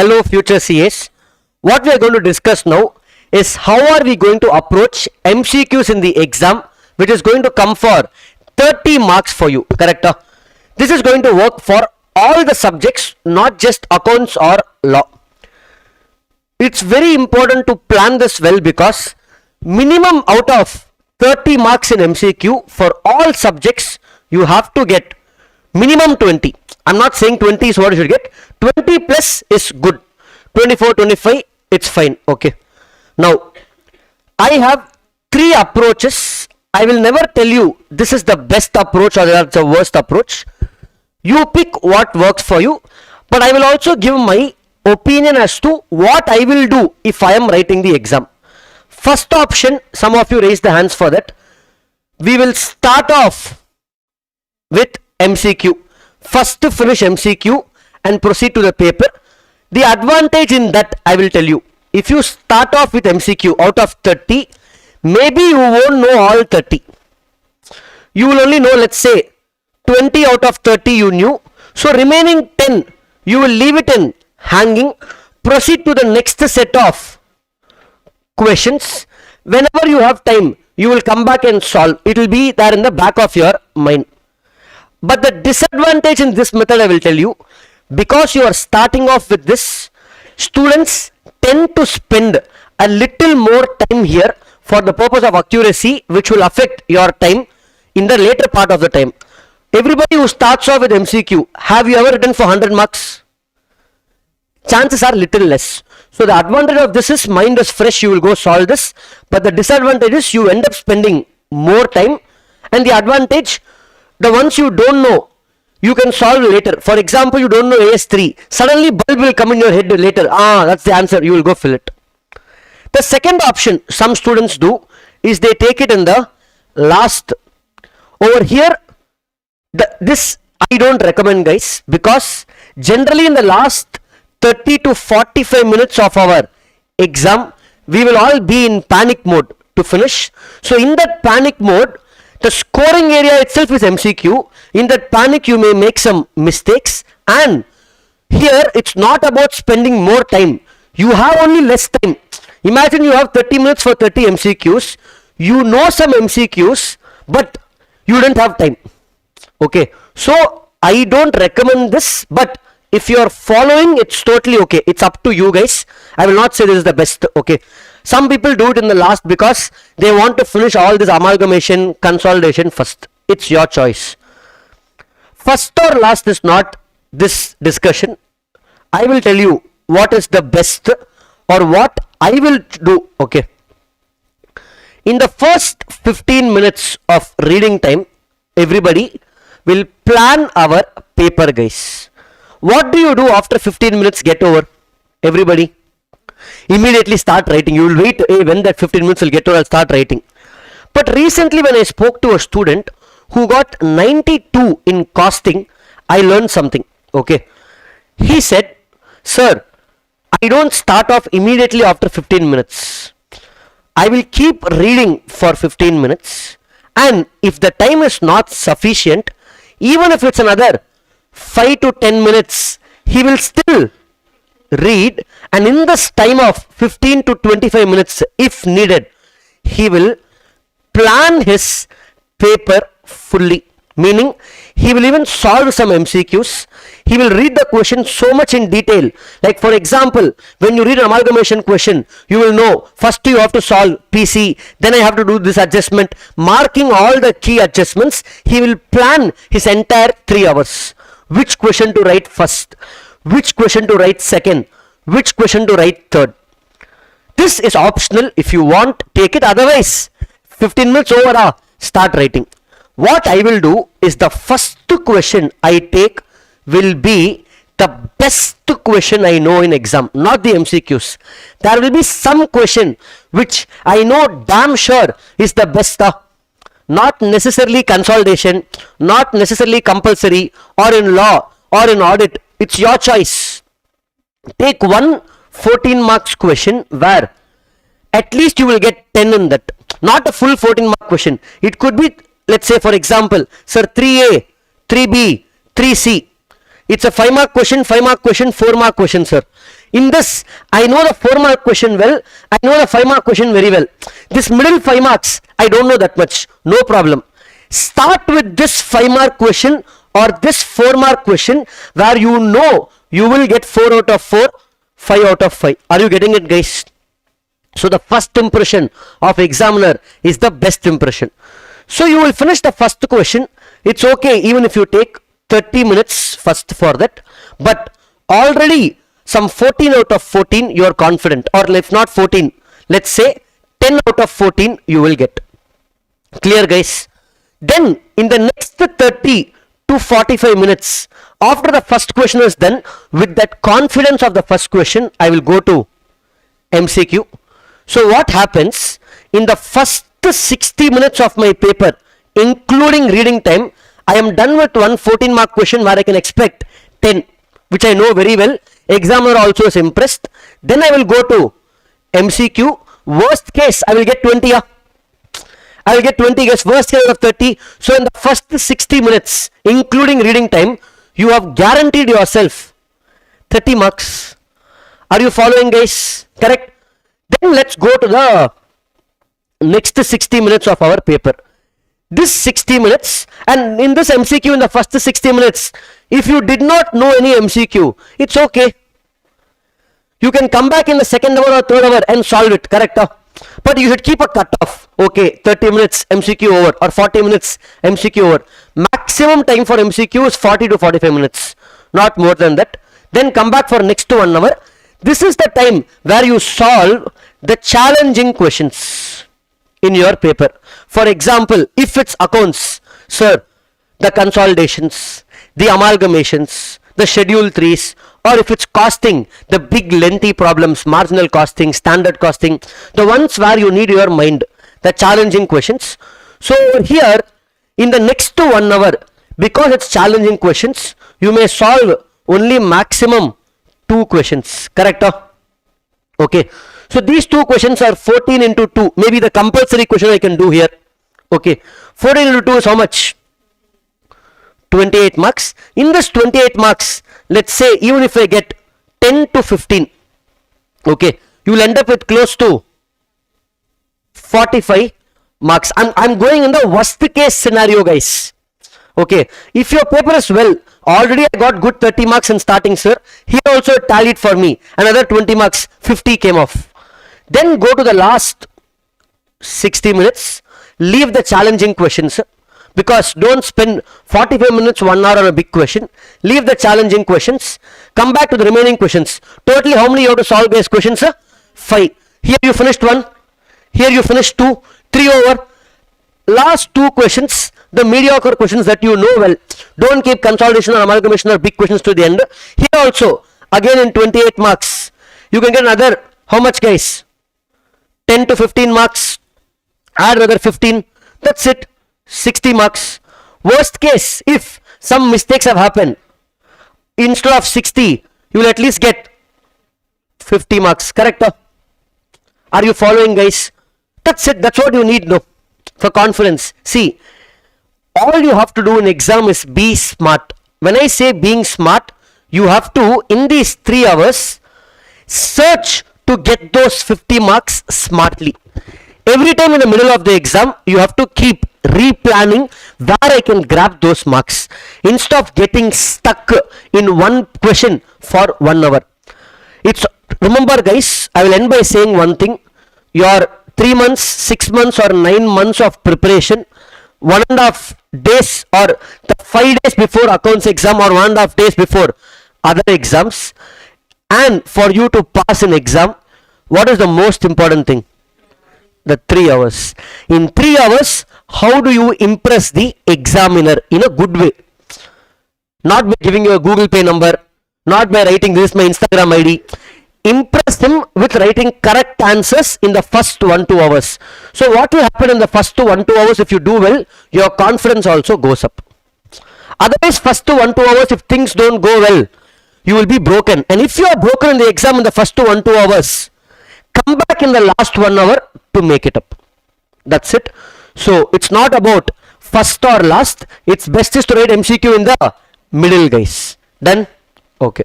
Hello future CAs. What we are going to discuss now is how are we going to approach MCQs in the exam, which is going to come for 30 marks for you, correct? This is going to work for all the subjects, not just accounts or law. It's very important to plan this well because minimum out of 30 marks in MCQ for all subjects, you have to get minimum 20. I'm not saying 20 is what you should get. 20 plus is good. 24, 25, it's fine. Okay. Now, I have three approaches. I will never tell you this is the best approach or that's the worst approach. You pick what works for you. But I will also give my opinion as to what I will do if I am writing the exam. First option, some of you raised the hands for that. We will start off with MCQ. First to finish MCQ and proceed to the paper. The advantage in that I will tell you. If you start off with MCQ out of 30, maybe you won't know all 30. You will only know, let's say, 20 out of 30 you knew. So remaining 10, you will leave it in hanging. Proceed to the next set of questions. Whenever you have time, you will come back and solve. It will be there in the back of your mind. But the disadvantage in this method I will tell you, because you are starting off with this, students tend to spend a little more time here for the purpose of accuracy, which will affect your time in the later part of the time. Everybody who starts off with MCQ, have you ever written for 100 marks? Chances are little less. So the advantage of this is mind is fresh, you will go solve this. But the disadvantage is you end up spending more time. And the advantage, the ones you don't know, you can solve later. For example, you don't know AS3. Suddenly bulb will come in your head later. That's the answer. You will go fill it. The second option some students do is they take it in the last. Over here, this I don't recommend, guys, because generally in the last 30 to 45 minutes of our exam, we will all be in panic mode to finish. So in that panic mode, the scoring area itself is MCQ. In that panic, you may make some mistakes. And here, it's not about spending more time. You have only less time. Imagine you have 30 minutes for 30 MCQs. You know some MCQs, but you don't have time. Okay. So, I don't recommend this, but if you are following, it's totally okay. It's up to you guys. I will not say this is the best. Okay. Some people do it in the last because they want to finish all this amalgamation, consolidation first. It's your choice. First or last is not this discussion. I will tell you what is the best or what I will do. Okay. In the first 15 minutes of reading time, everybody will plan our paper, guys. What do you do after 15 minutes get over? Everybody immediately start writing. You will wait when that 15 minutes will get over, I'll start writing. But recently when I spoke to a student who got 92 in costing, I learned something. Okay. He said, sir, I don't start off immediately after 15 minutes. I will keep reading for 15 minutes. And if the time is not sufficient, even if it's another 5 to 10 minutes, he will still read, and in this time of 15 to 25 minutes, if needed, he will plan his paper fully. Meaning, he will even solve some MCQs. He will read the question so much in detail. Like for example, when you read an amalgamation question, you will know, first you have to solve PC, then I have to do this adjustment. Marking all the key adjustments, he will plan his entire 3 hours. Which question to write first? Which question to write second? Which question to write third? This is optional. If you want, take it. Otherwise, 15 minutes over, start writing. What I will do is the first question I take will be the best question I know in exam, not the MCQs. There will be some question which I know damn sure is the best. Not necessarily consolidation, not necessarily compulsory, or in law, or in audit. It's your choice. Take one 14 marks question where at least you will get 10 in that. Not a full 14 mark question. It could be, let's say for example, sir, 3A, 3B, 3C. It's a 5 mark question, 5 mark question, 4 mark question, sir. In this, I know the 4 mark question well, I know the 5 mark question very well. This middle 5 marks, I don't know that much, no problem. Start with this 5 mark question or this 4 mark question where you know you will get 4 out of 4, 5 out of 5. Are you getting it, guys? So the first impression of examiner is the best impression. So you will finish the first question. It's okay even if you take 30 minutes first for that. But already some 14 out of 14 you are confident, or if not 14, let's say 10 out of 14 you will get. Clear, guys? Then in the next 30 to 45 minutes after the first question is done, with that confidence of the first question, I will go to MCQ. So what happens in the first 60 minutes of my paper, including reading time, I am done with one 14 mark question where I can expect 10, which I know very well. Examiner also is impressed. Then I will go to MCQ. Worst case, I will get 20. I will get 20, guys. Worst case of 30. So in the first 60 minutes, including reading time, you have guaranteed yourself 30 marks. Are you following, guys? Correct? Then let's go to the next 60 minutes of our paper. This 60 minutes, and in this MCQ, in the first 60 minutes, if you did not know any MCQ, it's okay. You can come back in the second hour or third hour and solve it, correct? But you should keep a cutoff. Okay, 30 minutes MCQ over or 40 minutes MCQ over. Maximum time for MCQ is 40 to 45 minutes, not more than that. Then come back for next 1 hour. This is the time where you solve the challenging questions in your paper. For example, if it's accounts, sir, the consolidations, the amalgamations, the schedule 3s, or if it's costing, the big lengthy problems, marginal costing, standard costing, the ones where you need your mind, the challenging questions. So here, in the next 1 hour, because it's challenging questions, you may solve only maximum 2 questions, correct? Okay, so these 2 questions are 14 into 2, maybe the compulsory question I can do here. Okay, 14 into 2 is how much? 28 marks. In this 28 marks, let's say even if I get 10 to 15, okay, you will end up with close to 45 marks. I'm going in the worst case scenario, guys. Okay, if your paper is well, already I got good 30 marks in starting, sir. Here also it tallied for me. Another 20 marks, 50 came off. Then go to the last 60 minutes, leave the challenging questions, because don't spend 45 minutes, 1 hour on a big question. Leave the challenging questions. Come back to the remaining questions. Totally how many you have to solve these questions? 5. Here you finished 1. Here you finished 2. 3 over. Last 2 questions, the mediocre questions that you know well. Don't keep consolidation or amalgamation or big questions to the end. Here also, again in 28 marks, you can get another, how much, guys? 10 to 15 marks. Add another 15. That's it. 60 marks. Worst case, if some mistakes have happened, instead of 60, you will at least get 50 marks, correct? Are you following, guys? That's it. That's what you need, no, for confidence. See, all you have to do in exam is be smart. When I say being smart, you have to, in these 3 hours, search to get those 50 marks smartly. Every time in the middle of the exam, you have to keep replanning where I can grab those marks instead of getting stuck in one question for 1 hour. It's, remember, guys, I will end by saying one thing. Your 3 months, 6 months or 9 months of preparation, 1.5 days or the 5 days before accounts exam or 1.5 days before other exams, and for you to pass an exam, what is the most important thing? The 3 hours. In 3 hours, how do you impress the examiner in a good way? Not by giving you a Google Pay number, not by writing this is my Instagram ID. Impress him with writing correct answers in the first 1-2 hours. So what will happen in the first 1-2 hours? If you do well, your confidence also goes up. Otherwise, first 1-2 hours, if things don't go well, you will be broken. And if you are broken in the exam in the first 1-2 hours, come back in the last 1 hour to make it up. That's it. So it's not about first or last. It's best is to write MCQ in the middle, guys. Done? Okay.